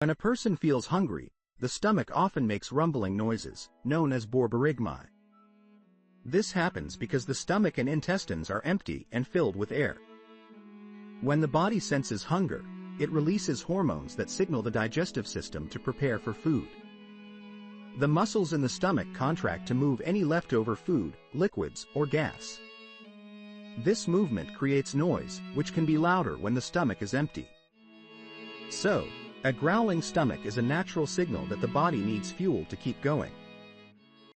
When a person feels hungry, the stomach often makes rumbling noises, known as borborygmi. This happens because the stomach and intestines are empty and filled with air. When the body senses hunger, it releases hormones that signal the digestive system to prepare for food. The muscles in the stomach contract to move any leftover food, liquids, or gas. This movement creates noise, which can be louder when the stomach is empty. So, a growling stomach is a natural signal that the body needs fuel to keep going.